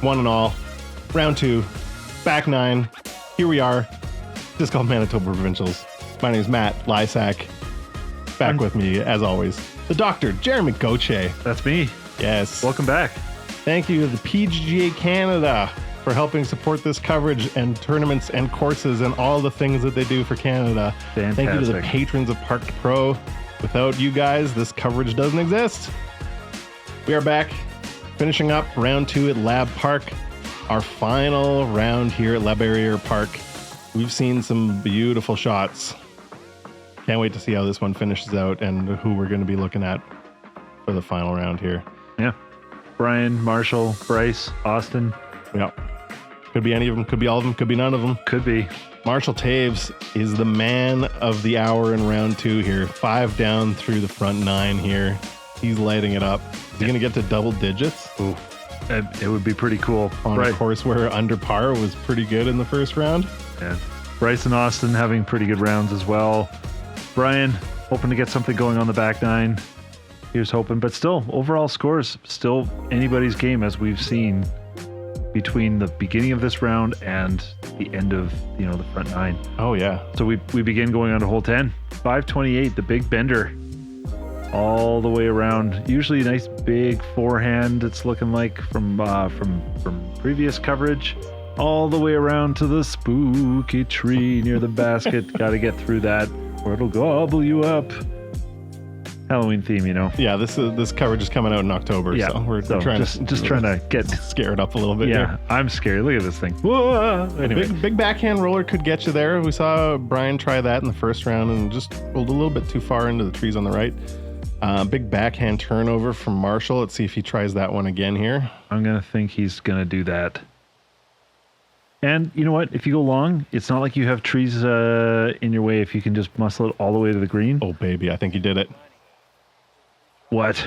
one and all. Round 2, back 9. Here we are. Just called Manitoba Provincials. My name is Matt Lysack. Back with me, as always, the Dr. Jeremy Gauthier. That's me. Yes. Welcome back. Thank you to the PGA Canada for helping support this coverage and tournaments and courses and all the things that they do for Canada. Fantastic. Thank you to the patrons of Park Pro. Without you guys, this coverage doesn't exist. We are back, finishing up round 2 at Lab Park, our final round here at Berriere Park. We've seen some beautiful shots. Can't wait to see how this one finishes out and who we're going to be looking at for the final round here. Yeah. Brian, Marshall, Bryce, Austin. Yeah. Could be any of them, could be all of them, could be none of them. Could be. Marshall Taves is the man of the hour in round 2 here. 5 down through the front 9 here. He's lighting it up. Is he going to get to double digits? Ooh, it would be pretty cool. On a course where under par was pretty good in the first round. And Bryce and Austin having pretty good rounds as well. Brian, hoping to get something going on the back 9. He was hoping, but still, overall scores, still anybody's game as we've seen between the beginning of this round and the end of, the front 9. Oh, yeah. So we begin going on to hole 10. 528, the big bender. All the way around. Usually a nice big forehand, it's looking like from previous coverage. All the way around to the spooky tree near the basket. Got to get through that or it'll gobble you up. Halloween theme, Yeah, this coverage is coming out in October, yeah, so we're trying to get scared up a little bit. Yeah, here. I'm scared. Look at this thing. Whoa! Anyway. Big backhand roller could get you there. We saw Brian try that in the first round and just rolled a little bit too far into the trees on the right. Big backhand turnover from Marshall. Let's see if he tries that one again here. I'm gonna think he's gonna do that. And you know what? If you go long, it's not like you have trees in your way. If you can just muscle it all the way to the green. Oh baby, I think he did it. What?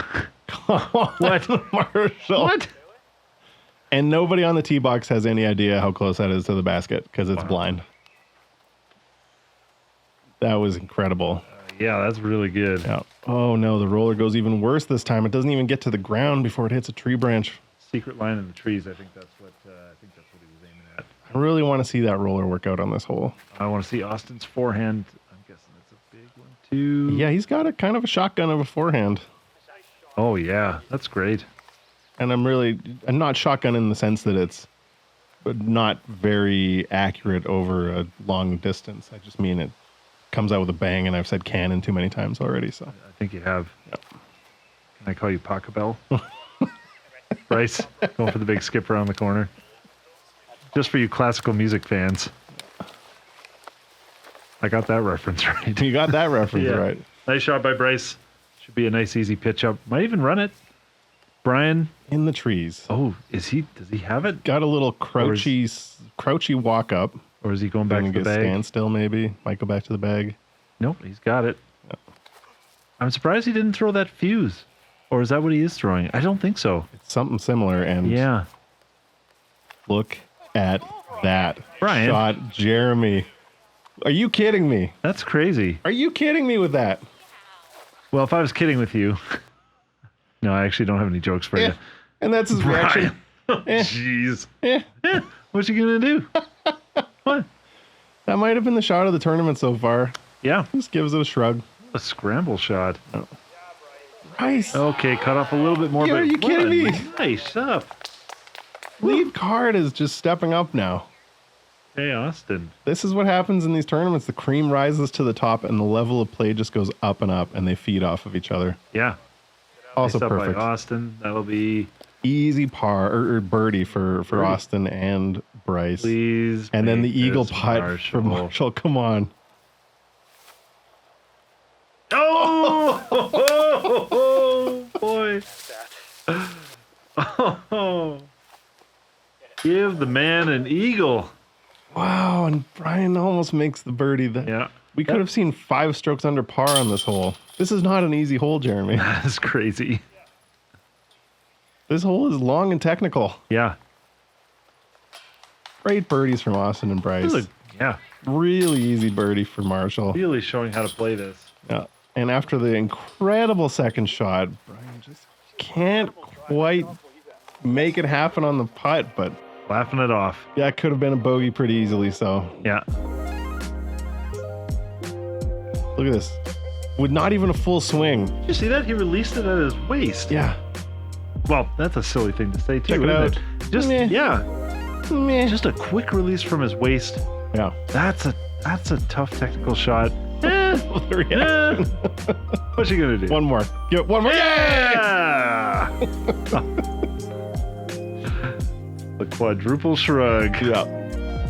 What? Marshall. What? And nobody on the tee box has any idea how close that is to the basket because it's blind. That was incredible. Yeah, that's really good. Yeah. Oh no, the roller goes even worse this time. It doesn't even get to the ground before it hits a tree branch. Secret line in the trees. I think that's what he was aiming at. I really want to see that roller work out on this hole. I want to see Austin's forehand. I'm guessing it's a big one too. Yeah, he's got a kind of a shotgun of a forehand. Oh yeah, that's great. And I'm not shotgun in the sense that it's not very accurate over a long distance. I just mean it comes out with a bang, and I've said cannon too many times already. So I think you have. Yep. Can I call you Pachelbel? Bryce, going for the big skip around the corner. Just for you classical music fans. I got that reference right. You got that reference right. Nice shot by Bryce. Should be a nice easy pitch up. Might even run it. Brian. In the trees. Oh, does he have it? Got a little crouchy walk up. Or is he going back to the bag? Standstill maybe. Might go back to the bag. Nope, he's got it. Yep. I'm surprised he didn't throw that fuse. Or is that what he is throwing? I don't think so. It's something similar. And yeah. Look at that. Brian. Shot, Jeremy. Are you kidding me? That's crazy. Are you kidding me with that? Well, if I was kidding with you. No, I actually don't have any jokes for you. And that's his reaction. Jeez. What's he going to do? What? That might have been the shot of the tournament so far. Yeah. Just gives it a shrug. A scramble shot. Oh. Nice. Okay, cut off a little bit more. Are you kidding me? Nice up. Lead card is just stepping up now. Hey, Austin. This is what happens in these tournaments. The cream rises to the top and the level of play just goes up and up and they feed off of each other. Yeah. Also nice perfect. By Austin. That'll be easy par or birdie for Austin and Bryce. Please. And then the eagle putt for Marshall. Come on. Oh, boy. Oh. Give the man an eagle. Wow, and Brian almost makes the birdie. Yeah. We could have seen 5 strokes under par on this hole. This is not an easy hole, Jeremy. That's crazy. This hole is long and technical. Yeah. Great birdies from Austin and Bryce. Yeah. Really easy birdie for Marshall. Really showing how to play this. Yeah. And after the incredible second shot, Brian just can't quite make it happen on the putt, but Laughing it off. yeah, it could have been a bogey pretty easily. So Yeah. look at this. With not even a full swing. Did you see that? He released it at his waist. Yeah. Well, that's a silly thing to say too. Check it isn't out. Just Meh. yeah, Meh. just a quick release from his waist. Yeah. That's a tough technical shot. The reaction. What's he gonna do? One more. Give it one more. Yeah. The quadruple shrug. Yeah.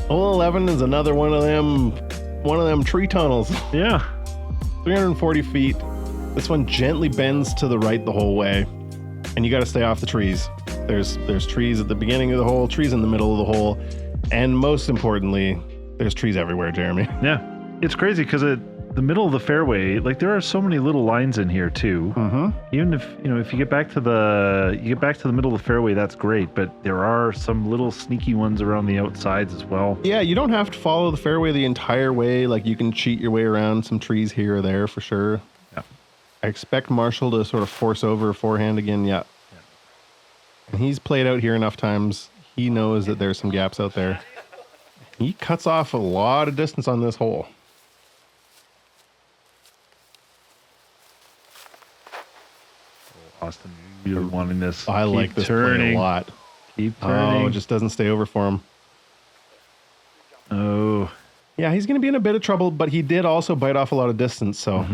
Hole 11 is another one of them tree tunnels. Yeah. 340 feet. This one gently bends to the right the whole way, and you got to stay off the trees. There's trees at the beginning of the hole, trees in the middle of the hole, and most importantly, there's trees everywhere, Jeremy. Yeah. It's crazy because at the middle of the fairway, like there are so many little lines in here too. Mm-hmm. Even if if you get back to the middle of the fairway, that's great. But there are some little sneaky ones around the outsides as well. Yeah, you don't have to follow the fairway the entire way. Like you can cheat your way around some trees here or there for sure. Yeah. I expect Marshall to sort of force over a forehand again. Yeah. And he's played out here enough times. He knows that there's some gaps out there. He cuts off a lot of distance on this hole. Austin, you're wanting this. I Keep like this turning. play a lot. Keep turning. Oh, it just doesn't stay over for him. Oh. Yeah, he's going to be in a bit of trouble, but he did also bite off a lot of distance. So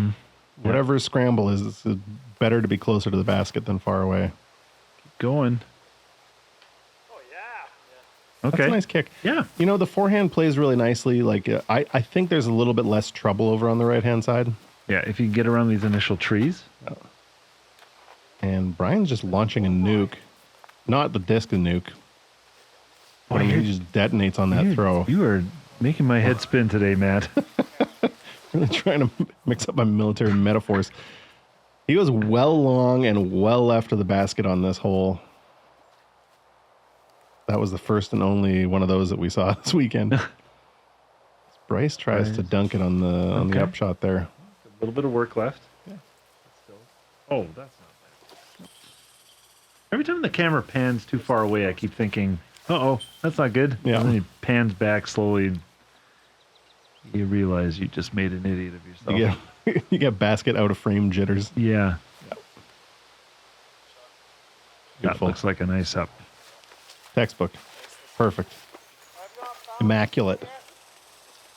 whatever his scramble is, it's better to be closer to the basket than far away. Keep going. Oh, yeah. That's Okay. a nice kick. Yeah. You know, the forehand plays really nicely. Like, I think there's a little bit less trouble over on the right-hand side. Yeah. If you can get around these initial trees. And Brian's just launching a nuke. Not the disc a nuke. But I mean, he just detonates on that throw. You are making my head spin today, Matt. Really trying to mix up my military metaphors. He was well long and well left of the basket on this hole. That was the first and only one of those that we saw this weekend. Bryce tries to dunk it on the upshot there. A little bit of work left. Yeah. Oh, that's not bad. Every time the camera pans too far away, I keep thinking, uh-oh, that's not good. Yeah. And then it pans back slowly. And you realize you just made an idiot of yourself. You get basket out of frame jitters. Yeah. That Beautiful. looks like a nice up. Textbook. Perfect. Immaculate.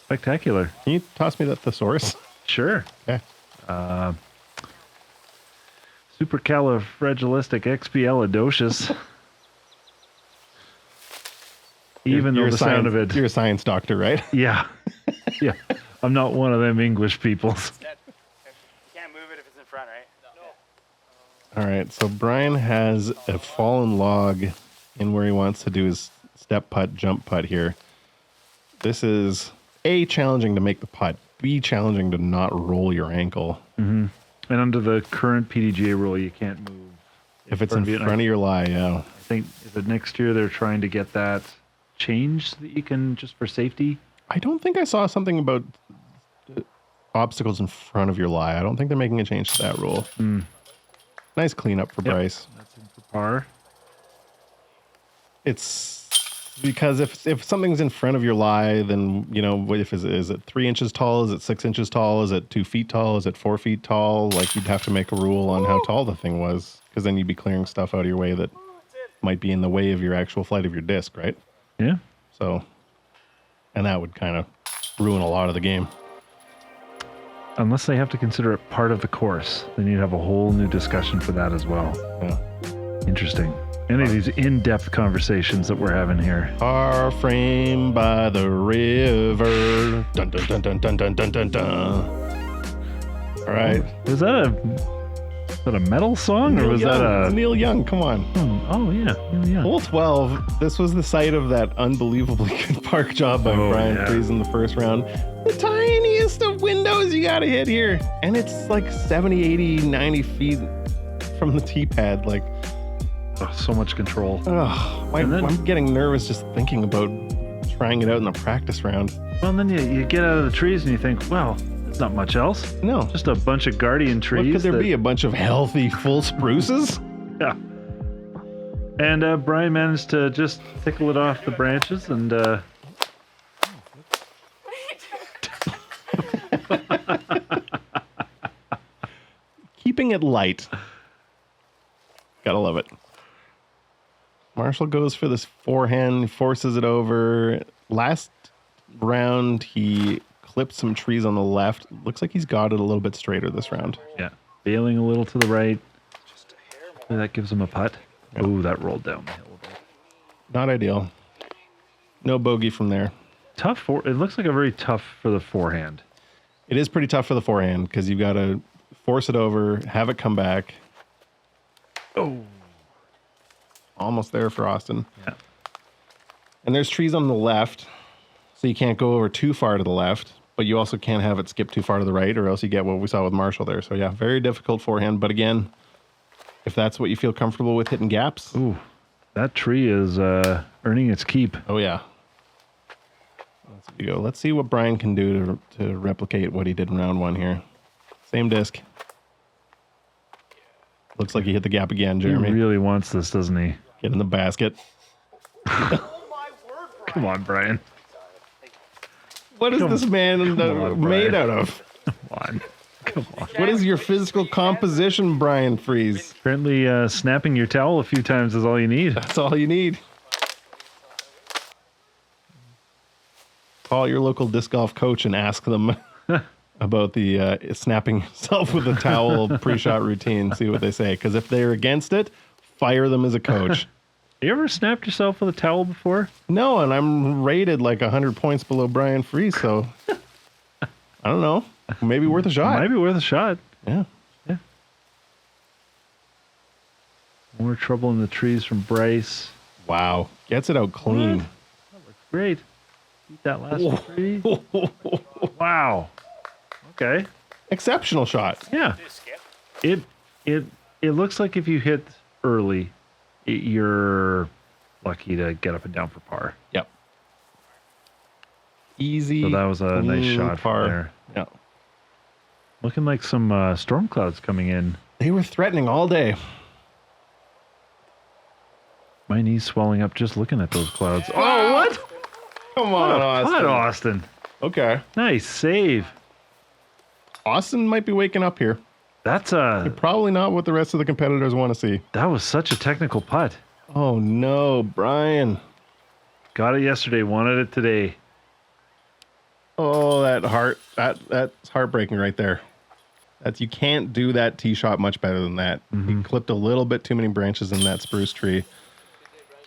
Spectacular. Can you toss me that thesaurus? Sure. Okay. Supercalifragilisticexpialidocious. Even though You're the a sound science- of it. You're a science doctor, right? Yeah. Yeah. I'm not one of them English peoples. You can't move it if it's in front, right? All right. So Brian has a fallen log in where he wants to do his step putt, jump putt here. This is A, challenging to make the putt. B, challenging to not roll your ankle. Mm-hmm. And under the current PDGA rule, you can't move. If it's in front of your lie, yeah. I think the next year they're trying to get that changed so that you can, just for safety. I don't think I saw something about obstacles in front of your lie. I don't think they're making a change to that rule. Nice cleanup for Bryce. That's in for par. It's because if something's in front of your lie, then, you know, is it 3 inches tall? Is it 6 inches tall? Is it 2 feet tall? Is it 4 feet tall? Like, you'd have to make a rule on how tall the thing was, because then you'd be clearing stuff out of your way that might be in the way of your actual flight of your disc, right? Yeah. So, and that would kind of ruin a lot of the game. Unless they have to consider it part of the course, then you'd have a whole new discussion for that as well. Yeah. Interesting. Any of these in-depth conversations that we're having here. Our frame by the river. Dun dun dun dun dun dun dun dun dun. All right. Was that a metal song, or was that a Neil Young? Come on. Oh yeah, yeah. Hole 12. This was the site of that unbelievably good park job by Brian Freeze in the first round. The tiniest of windows you gotta hit here, and it's like 70, 80, 90 feet from the tee pad. Like, Oh, so much control. I'm getting nervous just thinking about trying it out in the practice round. Well, and then you get out of the trees and you think, well, there's not much else. No. Just a bunch of guardian trees. What could there be? A bunch of healthy, full spruces? Yeah. And Brian managed to just tickle it off the branches and Keeping it light. Gotta love it. Marshall goes for this forehand, forces it over. Last round, he clipped some trees on the left. Looks like he's got it a little bit straighter this round. yeah, bailing a little to the right. That gives him a putt. Oh, that rolled down the hill a bit. Not ideal. No bogey from there. Tough. It looks like a very tough for the forehand. It is pretty tough for the forehand because you've got to force it over, have it come back. Oh. Almost there for Austin. Yeah. And there's trees on the left, so you can't go over too far to the left, but you also can't have it skip too far to the right, or else you get what we saw with Marshall there. So yeah, very difficult forehand. But again, if that's what you feel comfortable with hitting gaps. Ooh, that tree is earning its keep. Oh yeah. Let's see what Brian can do to replicate what he did in round one here. Same disc. Looks like he hit the gap again, Jeremy. He really wants this, doesn't he? Get in the basket. Come on, Brian. What is this man made out of? Come on. Come on. What is your physical composition, Brian Freeze? Apparently, snapping your towel a few times is all you need. That's all you need. Call your local disc golf coach and ask them about the snapping yourself with a towel pre-shot routine. See what they say. Because if they're against it, fire them as a coach. You ever snapped yourself with a towel before? No, and I'm rated like 100 points below Brian Freeze, so I don't know. Maybe worth a shot. Might be worth a shot. Yeah. Yeah. More trouble in the trees from Bryce. Wow. Gets it out clean. That looks great. Beat that last tree. Wow. Okay. Exceptional shot. Yeah. It looks like if you hit early, you're lucky to get up and down for par. Yep. Easy. So that was a nice shot par. from there. Yeah. Looking like some storm clouds coming in. They were threatening all day. My knee's swelling up just looking at those clouds. Oh, what? Come on, Austin. What, Austin? Okay. Nice save. Austin might be waking up here. That's Probably not what the rest of the competitors want to see. that was such a technical putt. Oh no, Brian. Got it yesterday, wanted it today. Oh, that's heartbreaking right there. You can't do that tee shot much better than that. He clipped a little bit too many branches in that spruce tree.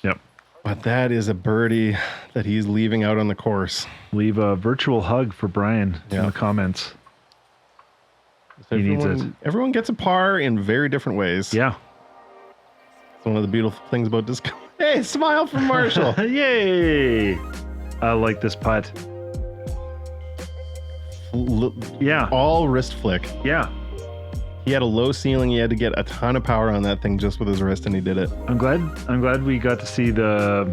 Yep. But that is a birdie that he's leaving out on the course. Leave a virtual hug for Brian in the comments. He needs it. Everyone gets a par in very different ways. Yeah. It's one of the beautiful things about this. Hey, smile from Marshall. Yay! I like this putt. Yeah. All wrist flick. Yeah. He had a low ceiling. He had to get a ton of power on that thing just with his wrist, and he did it. I'm glad we got to see the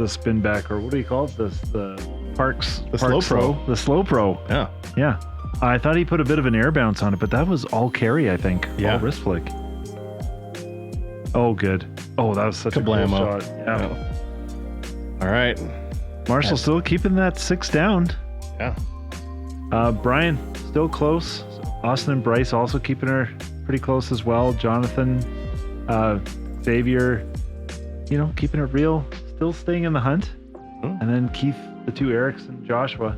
spin back, or what do you call it? The Parks. The slow pro. The slow pro. Yeah. Yeah. I thought he put a bit of an air bounce on it, but that was all carry, I think. Yeah. All wrist flick. Oh, good. Oh, that was such a cool shot. Yeah. All right. Marshall still keeping that 6 down. Yeah. Brian still close. Austin and Bryce also keeping her pretty close as well. Jonathan, Xavier, keeping it real, still staying in the hunt. And then Keith, the 2 Erics, and Joshua.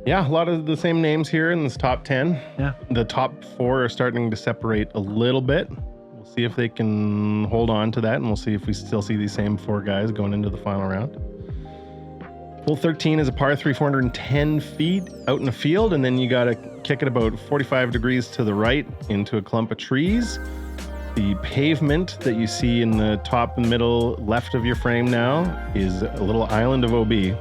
Yeah, a lot of the same names here in this top 10. Yeah. The top 4 are starting to separate a little bit. We'll see if they can hold on to that, and we'll see if we still see these same 4 guys going into the final round. Hole 13 is a par 3, 410 feet out in the field, and then you got to kick it about 45 degrees to the right into a clump of trees. The pavement that you see in the top and middle left of your frame now is a little island of OB.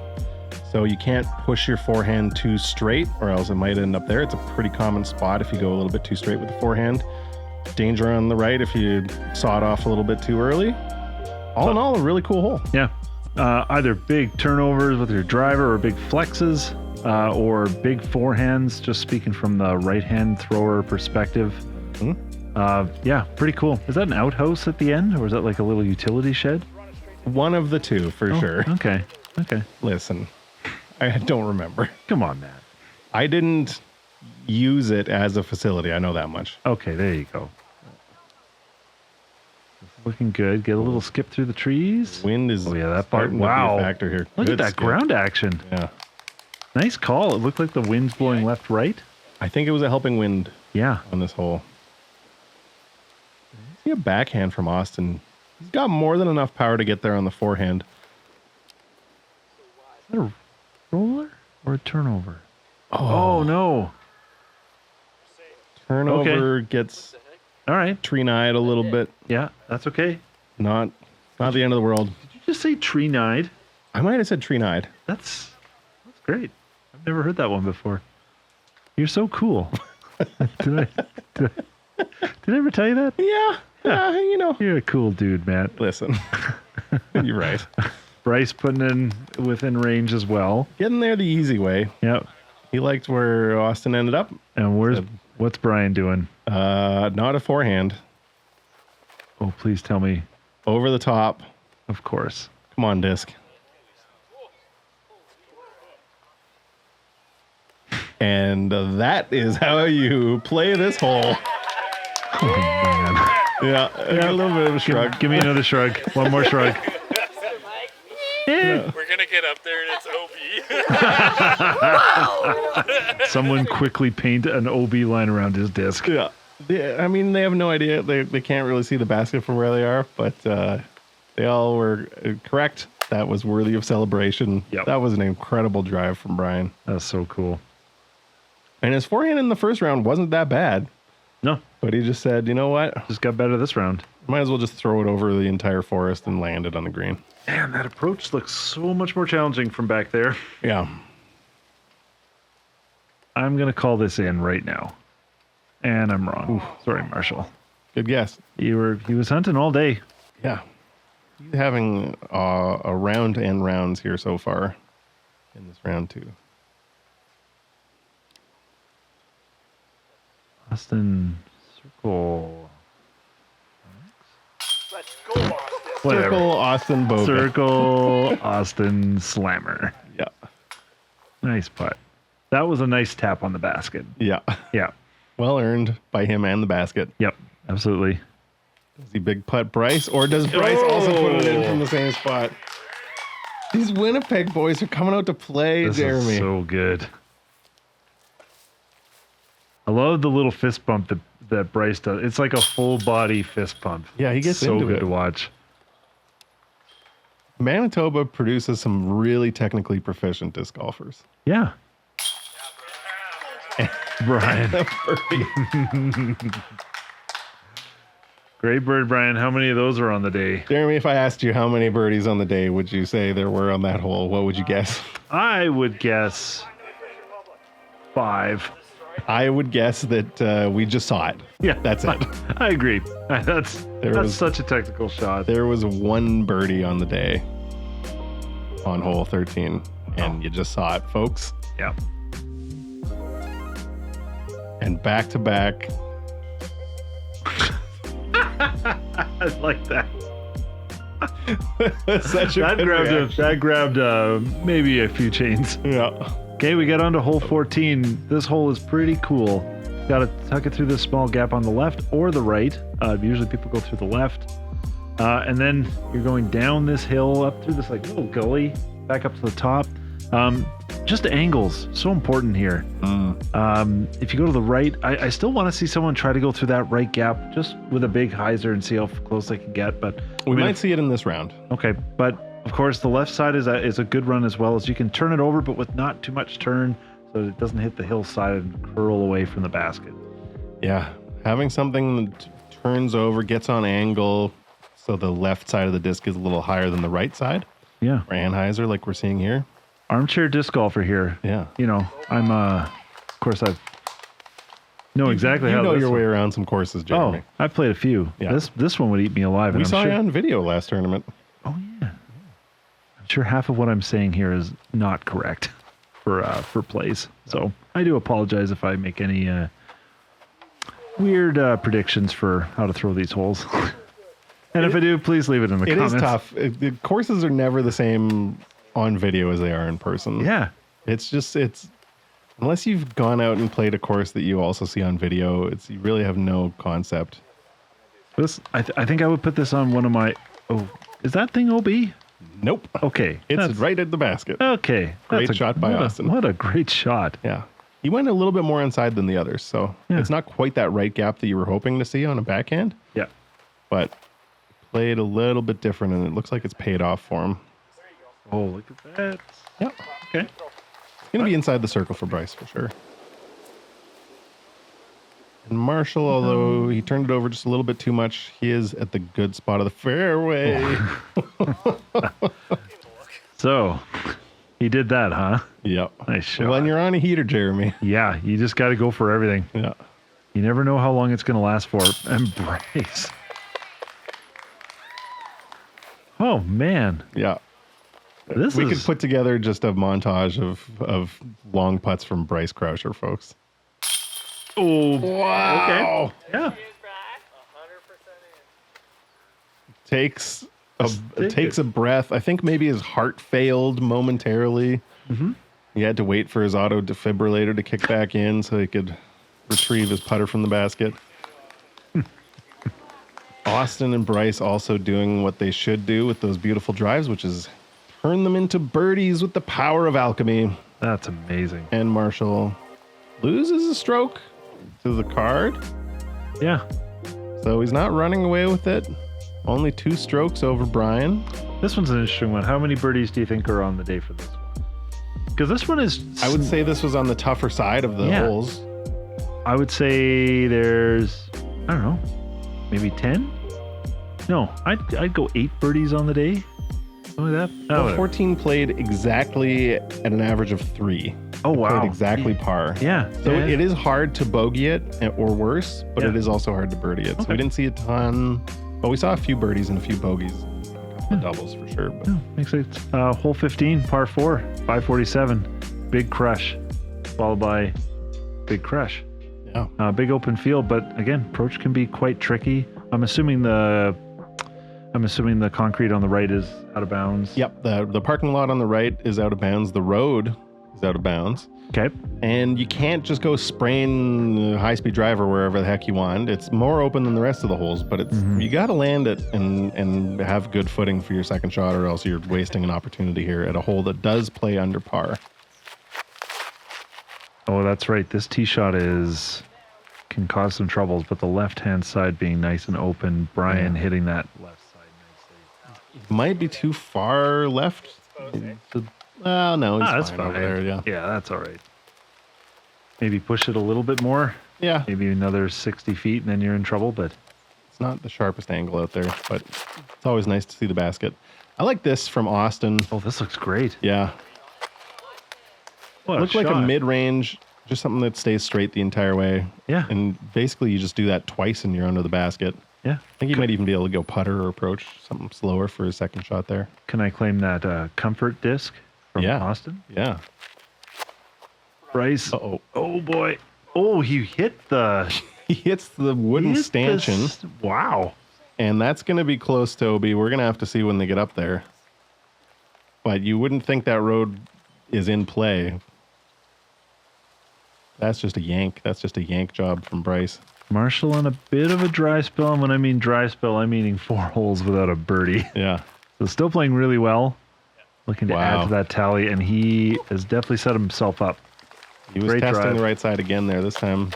So you can't push your forehand too straight, or else it might end up there. It's a pretty common spot if you go a little bit too straight with the forehand. Danger on the right if you saw it off a little bit too early. All in all, a really cool hole. Yeah. Either big turnovers with your driver or big flexes or big forehands, just speaking from the right-hand thrower perspective. Yeah, pretty cool. Is that an outhouse at the end, or is that like a little utility shed? One of the two, for sure. Okay. Okay. Listen, I don't remember. Come on, Matt. I didn't use it as a facility. I know that much. Okay, there you go. Looking good. Get a little skip through the trees. Wind is that part. starting Wow. to be a factor here. Look Good at that skip. ground action. Yeah. Nice call. It looked like the wind's blowing left, right. I think it was a helping wind Yeah. on this hole. See a backhand from Austin. He's got more than enough power to get there on the forehand. Is that a roller or a turnover? Oh no. Turnover gets All right. tree-eyed a little bit. Yeah, that's okay. Not the end of the world. Did you just say tree-eyed? I might have said tree-eyed. That's great. I've never heard that one before. You're so cool. Did I ever tell you that? Yeah, you know. You're a cool dude, Matt. Listen, you're right. Bryce putting in within range as well. Getting there the easy way. Yep. He liked where Austin ended up. And what's Brian doing? Not a forehand. Oh, please tell me. Over the top. Of course. Come on, disc. And that is how you play this hole. Oh, man. Yeah, a little bit of a shrug. Give me another shrug. One more shrug. We're gonna get up there and it's OB. Someone quickly paint an OB line around his disc. Yeah. I mean, they have no idea. They can't really see the basket from where they are, but they all were correct. That was worthy of celebration. Yep. That was an incredible drive from Brian. That's so cool. And his forehand in the first round wasn't that bad, No, but he just said, you know what? just got better this round. Might as well just throw it over the entire forest and land it on the green. Man, that approach looks so much more challenging from back there. Yeah. I'm going to call this in right now. And I'm wrong. Sorry, Marshall. Good guess. He was hunting all day. Yeah. He's having a round and rounds here so far in this round too. Austin circle. Let's go, Austin. Whatever. Circle Austin Boga. Circle Austin Slammer. Yeah. Nice putt. That was a nice tap on the basket. Yeah. Yeah. Well earned by him and the basket. Yep. Absolutely. Does he big putt Bryce, or does Bryce also put it in from the same spot? These Winnipeg boys are coming out to play, This Jeremy. is so good. I love the little fist bump that Bryce does. It's like a full body fist pump. Yeah, he gets so into good it. to watch. Manitoba produces some really technically proficient disc golfers. Yeah. Brian. Great bird, Brian. How many of those are on the day? Jeremy, if I asked you how many birdies on the day would you say there were on that hole, what would you guess? I would guess 5. I would guess that we just saw it. Yeah, That's it. I agree. That's was- such a technical shot. There was one birdie on the day on hole 13, and you just saw it, folks. Yeah. And back to back. I like that. Such a That good reaction. grabbed maybe a few chains. Yeah. Okay, we got on to hole 14. This hole is pretty cool. Got to tuck it through this small gap on the left or the right. Usually people go through the left. And then you're going down this hill up through this like little gully back up to the top. Just angles, so important here. If you go to the right, I still want to see someone try to go through that right gap just with a big hyzer and see how close they can get. But We might see it in this round. okay, but of course the left side is a good run as well, as you can turn it over, but with not too much turn, so it doesn't hit the hillside and curl away from the basket. Yeah. Having something that turns over, gets on angle, so the left side of the disc is a little higher than the right side. Yeah, Or Anheuser, like we're seeing here. armchair disc golfer here. Yeah. You know, I'm of course I know exactly you how know this your way one- around some courses, Oh, Jeremy. I've played a few. Yeah. This one would eat me alive. We and I'm saw sure, you on video last tournament. Oh yeah. I'm sure half of what I'm saying here is not correct for plays. So I do apologize if I make any weird predictions for how to throw these holes. And if I do, please leave it in the comments. It is tough. The courses are never the same on video as they are in person. Yeah. It's unless you've gone out and played a course that you also see on video, you really have no concept. This, I think I would put this on one of my, is that thing OB? Nope. Okay. It's right at the basket. Okay. Great shot by Austin. What a great shot. Yeah. He went a little bit more inside than the others, so it's not quite that right gap that you were hoping to see on a backhand. Yeah. But played a little bit different, and it looks like it's paid off for him. Oh, look at that. Yep. Okay. It's going to be inside the circle for Bryce for sure. And Marshall, although he turned it over just a little bit too much, he is at the good spot of the fairway. So, he did that, huh? Yep. Nice shot. When you're on a heater, Jeremy. Yeah, you just got to go for everything. Yeah. You never know how long it's going to last for. Embrace. Oh, man. Yeah. We could put together just a montage of long putts from Bryce Croucher, folks. Oh, wow. Okay. Yeah. Takes a breath. I think maybe his heart failed momentarily. Mm-hmm. He had to wait for his auto defibrillator to kick back in so he could retrieve his putter from the basket. Austin and Bryce also doing what they should do with those beautiful drives, which is turn them into birdies with the power of alchemy. That's amazing. And Marshall loses a stroke to the card. Yeah. So he's not running away with it. Only 2 strokes over Brian. This one's an interesting one. How many birdies do you think are on the day for this one? Because this one is... I would say this was on the tougher side of the holes. I would say there's, I don't know, maybe 10? No, I'd go 8 birdies on the day. Something like that. Well, 14 played exactly at an average of 3. Oh, wow. Played exactly par. Yeah. So it is hard to bogey it or worse, but it is also hard to birdie it. So we didn't see a ton. Well, we saw a few birdies and a few bogeys. A couple of doubles for sure. But. Yeah, makes sense. Hole 15, par 4, 547. Big crush, followed by big crush. Yeah. Big open field, but again, approach can be quite tricky. I'm assuming the concrete on the right is out of bounds. Yep. The parking lot on the right is out of bounds. The road is out of bounds. Okay. And you can't just go spraying high-speed driver wherever the heck you want. It's more open than the rest of the holes, but it's you got to land it and have good footing for your second shot, or else you're wasting an opportunity here at a hole that does play under par. Oh, that's right. This tee shot can cause some troubles, but the left-hand side being nice and open, Brian hitting that left side nicely. Might be too far left. Well, no, he's that's fine over there. Yeah. Yeah, that's all right. Maybe push it a little bit more. Yeah. Maybe another 60 feet, and then you're in trouble, but... It's not the sharpest angle out there, but it's always nice to see the basket. I like this from Austin. Oh, this looks great. Yeah. What Looked like a mid-range, just something that stays straight the entire way. Yeah. And basically you just do that twice and you're under the basket. Yeah. I think he might even be able to go putter or approach something slower for his second shot there. Can I claim that comfort disc from Austin? Yeah. Bryce. Uh-oh. Oh, boy. Oh, he hit the... He hits the wooden stanchion. Wow. And that's going to be close, Toby. We're going to have to see when they get up there. But you wouldn't think that road is in play. That's just a yank. That's just a yank job from Bryce. Marshall on a bit of a dry spell. And when I mean dry spell, I'm meaning 4 holes without a birdie. Yeah. So still playing really well. Looking to add to that tally. And he has definitely set himself up. He was testing the right side again there. This time,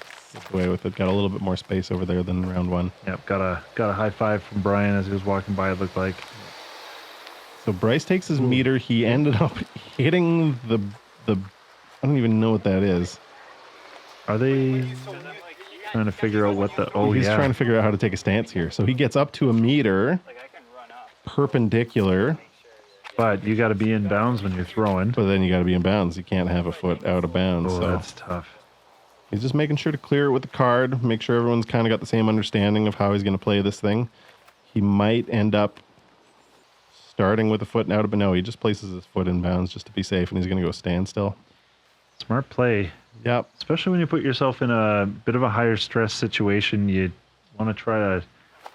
away with it. Got a little bit more space over there than round 1. Yep. Got a high five from Brian as he was walking by, it looked like. So Bryce takes his meter. He ended up hitting the I don't even know what that is. Are they trying to figure out what the... Oh, he's trying to figure out how to take a stance here. So he gets up to a meter, perpendicular. But you got to be in bounds when you're throwing. But then you got to be in bounds. You can't have a foot out of bounds. Oh, so that's tough. He's just making sure to clear it with the card, make sure everyone's kind of got the same understanding of how he's going to play this thing. He might end up starting with a foot out of... No, he just places his foot in bounds just to be safe, and he's going to go standstill. Smart play. Yep. Especially when you put yourself in a bit of a higher stress situation, you want to try to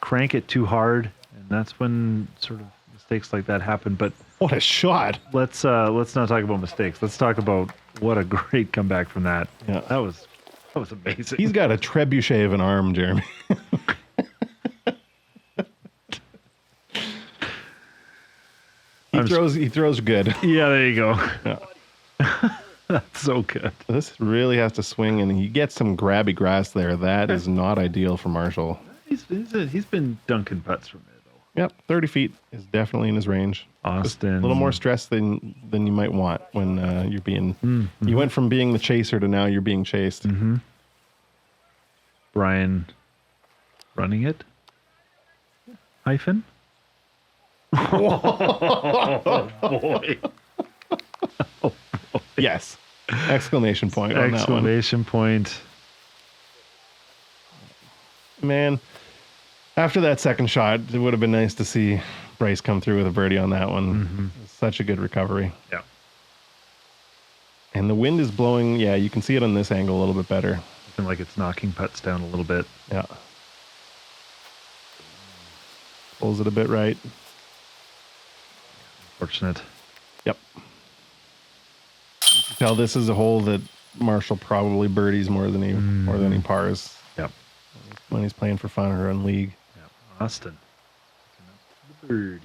crank it too hard, and that's when sort of mistakes like that happen. But What a shot. let's not talk about mistakes. Let's talk about what a great comeback from that. Yeah. That was amazing. He's got a trebuchet of an arm, Jeremy. He throws good. Yeah, there you go. Yeah. That's so good. This really has to swing, and he gets some grabby grass there. That is not ideal for Marshall. He's been dunking putts from there though. Yep, 30 feet is definitely in his range. Austin, A little more stress than you might want when you're being. You went from being the chaser to now you're being chased. Brian running it. Hyphen. Oh boy. Yes. Exclamation point on that one. Exclamation point. Man, after that second shot, it would have been nice to see Bryce come through with a birdie on that one. Such a good recovery. Yeah. And the wind is blowing. Yeah, you can see it on this angle a little bit better. Looking like it's knocking putts down a little bit. Yeah. Pulls it a bit right. Fortunate. Yep. You can tell this is a hole that Marshall probably birdies more than he pars Yep. when he's playing for fun or in league. Yep. Austin. The birdie.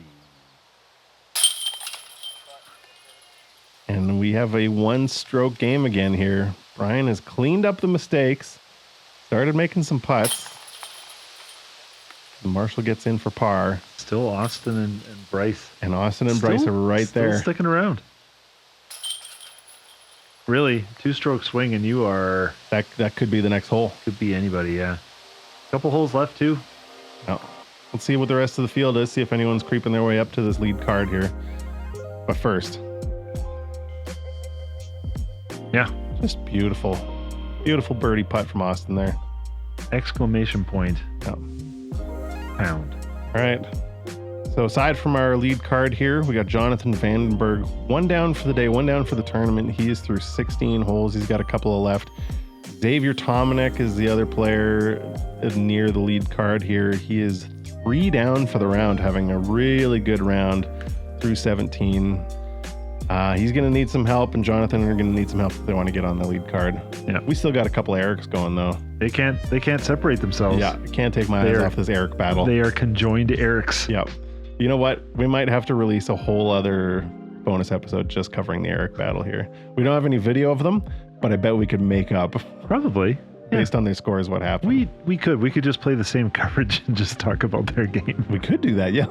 And we have a one-stroke game again here. Brian has cleaned up the mistakes, started making some putts. Marshall gets in for par. Still Austin and Bryce. And Austin and Bryce are right still there. Sticking around. Really, 2-stroke swing and you are... That could be the next hole. Could be anybody, yeah. Couple holes left too. Oh. Let's see what the rest of the field is. See if anyone's creeping their way up to this lead card here. But first... Yeah. Just beautiful. Beautiful birdie putt from Austin there. Exclamation point. Oh. Pound. All right. So aside from our lead card here, we got Jonathan Vandenberg. One down for the day, one down for the tournament. He is through 16 holes. He's got a couple of left. Xavier Tominek is the other player near the lead card here. He is 3 down for the round, having a really good round through 17. He's going to need some help, and Jonathan are going to need some help if they want to get on the lead card. Yeah. We still got a couple of Erics going, though. They can't separate themselves. Yeah, I can't take my eyes off this Eric battle. They are conjoined Erics. Yep. You know what? We might have to release a whole other bonus episode just covering the Eric battle here. We don't have any video of them, but I bet we could make up Probably. based on their scores what happened. We could just play the same coverage and just talk about their game. We could do that, yeah.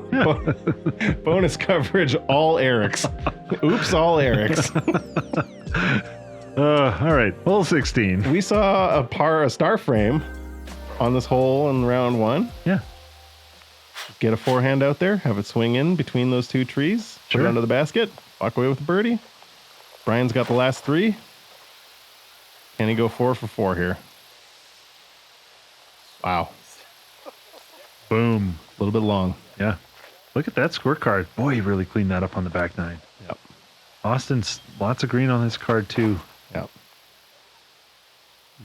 Bonus coverage, all Erics. Oops, all Erics. All right, hole 16. We saw a star frame on this hole in round 1. Yeah. Get a forehand out there, have it swing in between those two trees, put Sure. it under the basket, walk away with a birdie. Brian's got the last 3. Can he go 4 for 4 here? Wow. Boom. A little bit long. Yeah. Look at that scorecard. Boy, he really cleaned that up on the back 9. Yep. Austin's lots of green on his card too. Yep.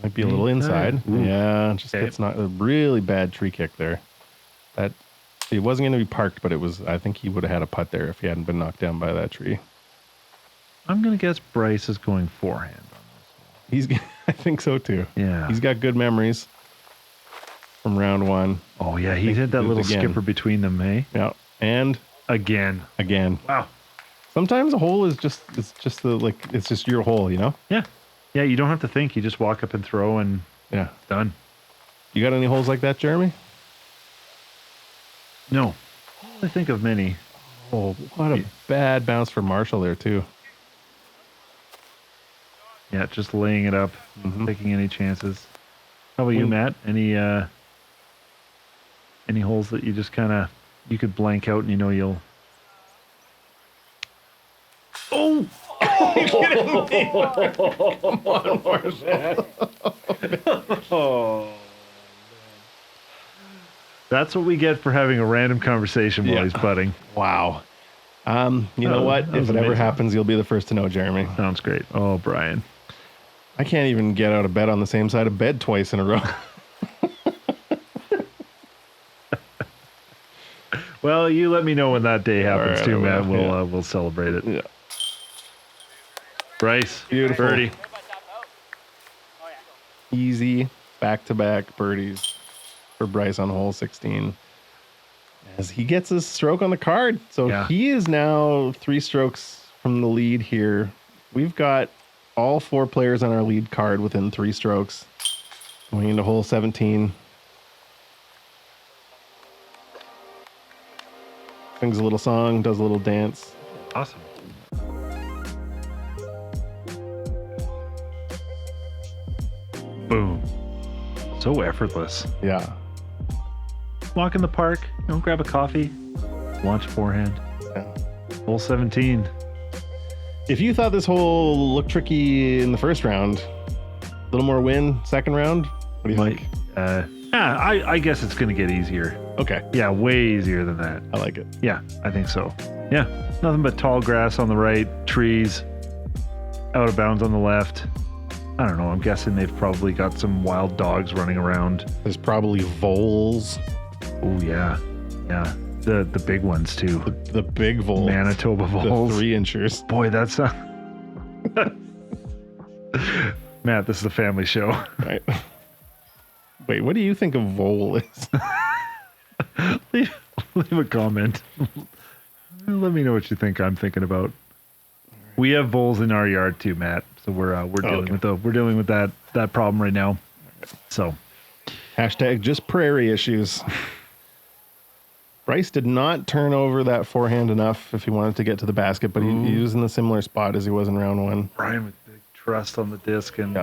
Might be a little inside. Ooh. Yeah, just Okay. gets not a really bad tree kick there. That it wasn't going to be parked, but it was. I think he would have had a putt there if he hadn't been knocked down by that tree. I'm going to guess Bryce is going forehand on He's. I think so too. this. Yeah. He's got good memories from round 1. Oh, yeah. He think hit that he did it little again. skipper between them, hey? Yeah, and Again. Wow. sometimes a hole is just it's just your hole, you know. Yeah. Yeah, you don't have to think. You just walk up and throw and Yeah. done. You got any holes like that, Jeremy? No. I think of many. Oh, what a bad bounce for Marshall there too. Yeah, just laying it up, taking any chances. How about you, Matt? Any holes that you just kind of you could blank out and you know you'll. Oh! Oh. That's what we get for having a random conversation while Yeah. he's putting. Wow. You know Oh, what? that If was it ever amazing. happens, you'll be the first to know, Jeremy. Sounds great. Oh, Brian. I can't even get out of bed on the same side of bed twice in a row. Well, you let me know when that day happens right, too, I will, man. We'll celebrate it. Yeah. Bryce, Beautiful. birdie. Easy back-to-back birdies for Bryce on hole 16 as he gets his stroke on the card. So he is now 3 strokes from the lead here. We've got all 4 players on our lead card within 3 strokes going into hole 17. Sings a little song, does a little dance. Awesome. Boom. So effortless. Yeah. Walk in the park, grab a coffee, launch forehand. Yeah. Hole 17. If you thought this hole looked tricky in the first round, a little more win second round, what do you think? I guess it's going to get easier. Okay. Yeah, way easier than that. I like it. Yeah, I think so. Yeah, nothing but tall grass on the right, trees, out of bounds on the left. I don't know. I'm guessing they've probably got some wild dogs running around. There's probably voles. Oh, yeah. Yeah. The big ones, too. The big voles. Manitoba voles. The 3-inchers. Boy, that's... Matt, this is a family show. Right. Wait, what do you think a vole is? leave a comment. Let me know what you think I'm thinking about. We have voles in our yard too, Matt. So we're dealing with that problem right now. So hashtag just prairie issues. Bryce did not turn over that forehand enough if he wanted to get to the basket, but he was in a similar spot as he was in round 1. Brian with big trust on the disc and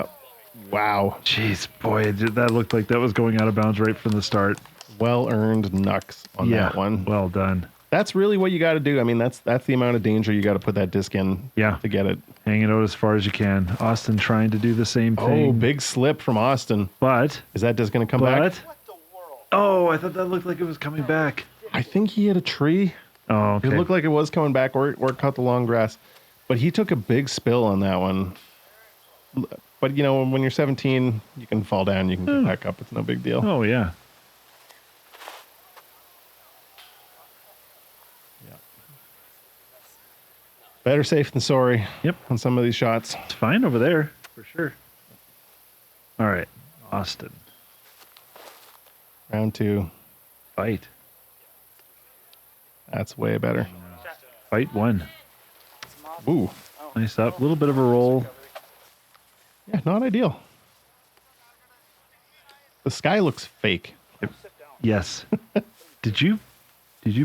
wow. Jeez, boy, that looked like that was going out of bounds right from the start. Well-earned knucks on that one. Well done. That's really what you got to do. I mean, that's the amount of danger you got to put that disc in to get it. Hang it out as far as you can. Austin trying to do the same thing. Oh, big slip from Austin. But is that disc going to come back? Oh, I thought that looked like it was coming back. I think he hit a tree. Oh, okay. It looked like it was coming back or cut the long grass. But he took a big spill on that one. But, when you're 17, you can fall down. You can get back up. It's no big deal. Oh, yeah. Better safe than sorry. Yep. On some of these shots. It's fine over there, for sure. All right. Austin. Round 2. Fight. That's way better. Fight 1. Ooh. Nice up. A little bit of a roll. Yeah, not ideal. The sky looks fake. Yes. Did you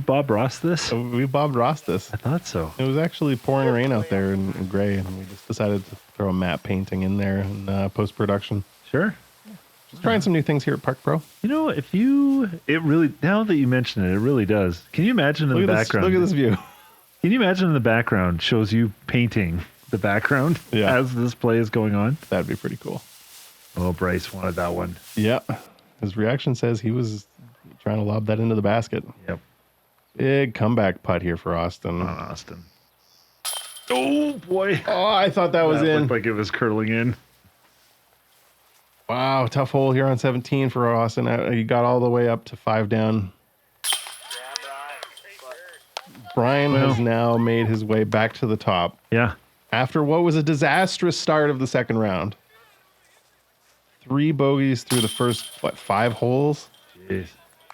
Bob Ross this? We Bob Ross this. I thought so. It was actually pouring rain out there in gray, and we just decided to throw a matte painting in there in post-production. Sure. Just trying some new things here at Park Pro. It really, now that you mention it, it really does. Can you imagine in the background? Look at this view. Can you imagine in the background shows you painting the background as this play is going on? That'd be pretty cool. Oh, Bryce wanted that one. Yeah. His reaction says he was trying to lob that into the basket. Yep. Big comeback putt here for Austin. Austin. Oh, boy. Oh, I thought that was in. Looked like it was curling in. Wow, tough hole here on 17 for Austin. He got all the way up to 5 down. Brian has now made his way back to the top. Yeah. After what was a disastrous start of the second round. 3 bogeys through the first, 5 holes? Jeez.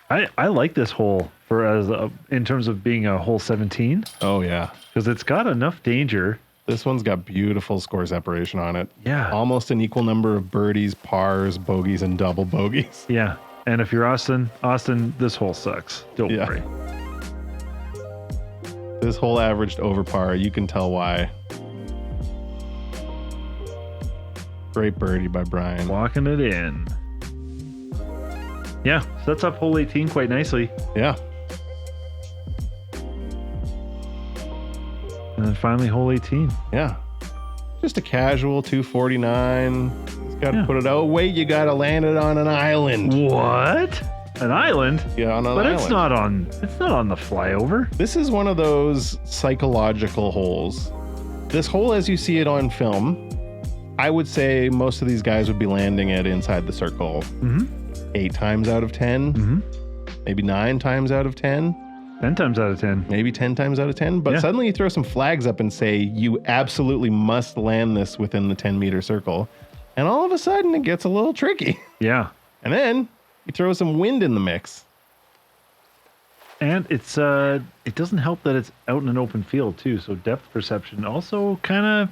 I like this hole in terms of being a hole 17. Oh, yeah. Because it's got enough danger. This one's got beautiful score separation on it. Yeah. Almost an equal number of birdies, pars, bogeys, and double bogeys. Yeah. And if you're Austin, this hole sucks. Don't worry. This hole averaged over par. You can tell why. Great birdie by Brian. Walking it in. Yeah, sets up hole 18 quite nicely. Yeah. And then finally hole 18. Yeah. Just a casual 249. Just got to put it out. Wait, you got to land it on an island. What? An island? Yeah, on an but island. It's not on the flyover. This is one of those psychological holes. This hole, as you see it on film, I would say most of these guys would be landing it inside the circle 8 times out of 10, maybe 9 times out of 10. 10 times out of 10. Maybe 10 times out of 10. But suddenly you throw some flags up and say, you absolutely must land this within the 10-meter circle. And all of a sudden it gets a little tricky. Yeah. And then you throw some wind in the mix. And it's it doesn't help that it's out in an open field too. So depth perception also kind of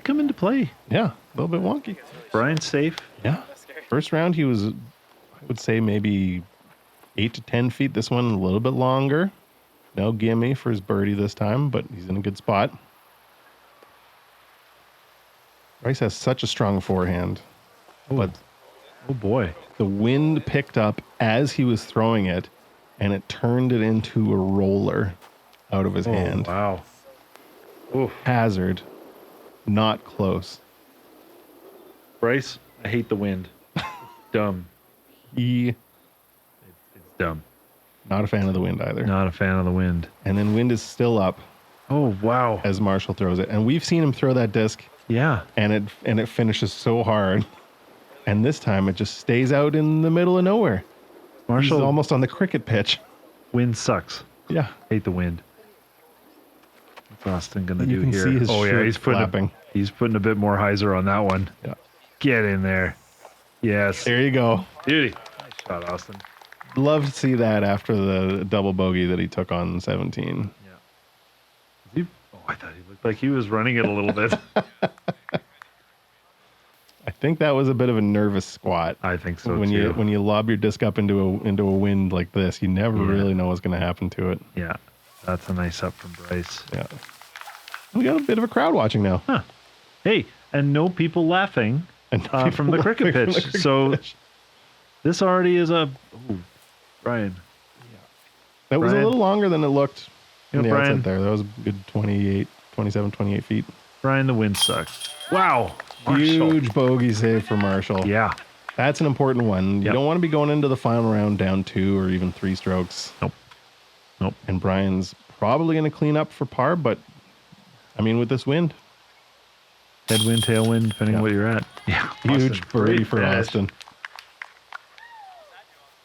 come into play. Yeah, a little bit wonky. Brian's safe. Yeah. First round he was, I would say maybe 8 to 10 feet. This one a little bit longer. No gimme for his birdie this time, but he's in a good spot. Bryce has such a strong forehand. But Oh boy. the wind picked up as he was throwing it, and it turned it into a roller out of his hand. Wow. Oof. Hazard. Not close. Bryce, I hate the wind. Dumb. He It's dumb. not a fan of the wind either. Not a fan of the wind. And then wind is still up Oh wow. as Marshall throws it. And we've seen him throw that disc, Yeah. and it finishes so hard. And this time it just stays out in the middle of nowhere. Marshall, He's almost on the cricket pitch. wind sucks. Yeah. Hate the wind. What's Austin gonna You do can here? see his Oh yeah, shirt he's putting flapping. he's putting a bit more hyzer on that one. Yeah. Get in there. Yes. There you go. Beauty. Nice shot, Austin. Love to see that after the double bogey that he took on 17. Oh, I thought he looked like he was running it a little bit. I think that was a bit of a nervous squat. I think so when too. you when you lob your disc up into a wind like this, you never really know what's going to happen to it. Yeah. That's a nice up from Bryce. Yeah. We got a bit of a crowd watching now. Huh. Hey, and no people laughing And from the cricket laughing from pitch. the cricket So pitch. this already is a... Oh, Brian. That was a Brian. little longer than it looked You on know, the Brian. outside there. That was a good 27, 28 feet. Brian, the wind sucks. Wow. Marshall. Huge bogey save for Marshall. Yeah. That's an important one. You Yep. don't want to be going into the final round down 2 or even 3 strokes. Nope. And Brian's probably going to clean up for par, but I mean, with this wind, Headwind, tailwind, depending on what you're at. Yeah. huge Austin, birdie great for finish. Austin.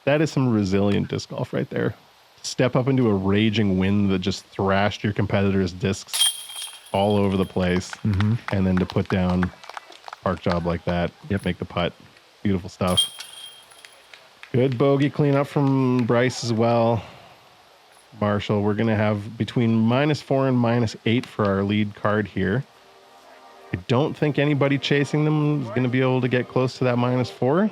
That is some resilient disc golf right there. Step up into a raging wind that just thrashed your competitor's discs all over the place, and then to put down park job like that, make the putt. Beautiful stuff. Good bogey cleanup from Bryce as well. Marshall, we're going to have between -4 and -8 for our lead card here. I don't think anybody chasing them is going to be able to get close to that -4.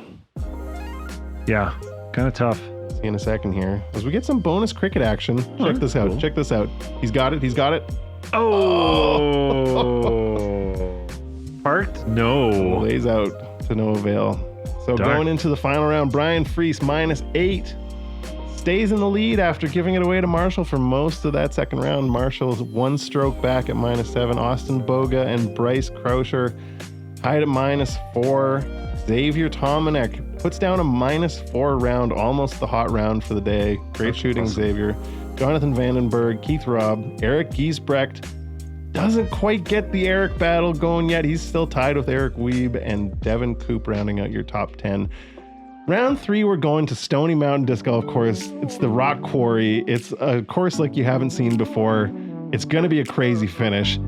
Yeah. Kind of tough. See in a second here. As we get some bonus cricket action. Check this out. cool. Check this out. He's got it. He's got it. Oh. Parked? No. Lays out to no avail. So Darn. going into the final round, Brian Freese -8 stays in the lead after giving it away to Marshall for most of that second round. Marshall's 1 stroke back at -7. Austin Boga and Bryce Krauscher tied at -4. Xavier Tomanek puts down a -4 round, almost the hot round for the day. Great shooting, awesome. Xavier. Jonathan Vandenberg, Keith Robb, Eric Giesbrecht doesn't quite get the Eric battle going yet. He's still tied with Eric Weeb and Devin Coop rounding out your top 10. Round 3, we're going to Stony Mountain Disc Golf Course. It's the Rock Quarry. It's a course like you haven't seen before. It's going to be a crazy finish.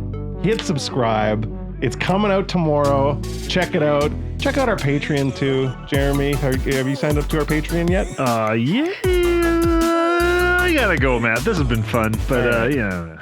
Hit subscribe. It's coming out tomorrow. Check it out. Check out our Patreon too. Jeremy, have you signed up to our Patreon yet? Yeah. I gotta go, Matt. This has been fun, but All right. yeah.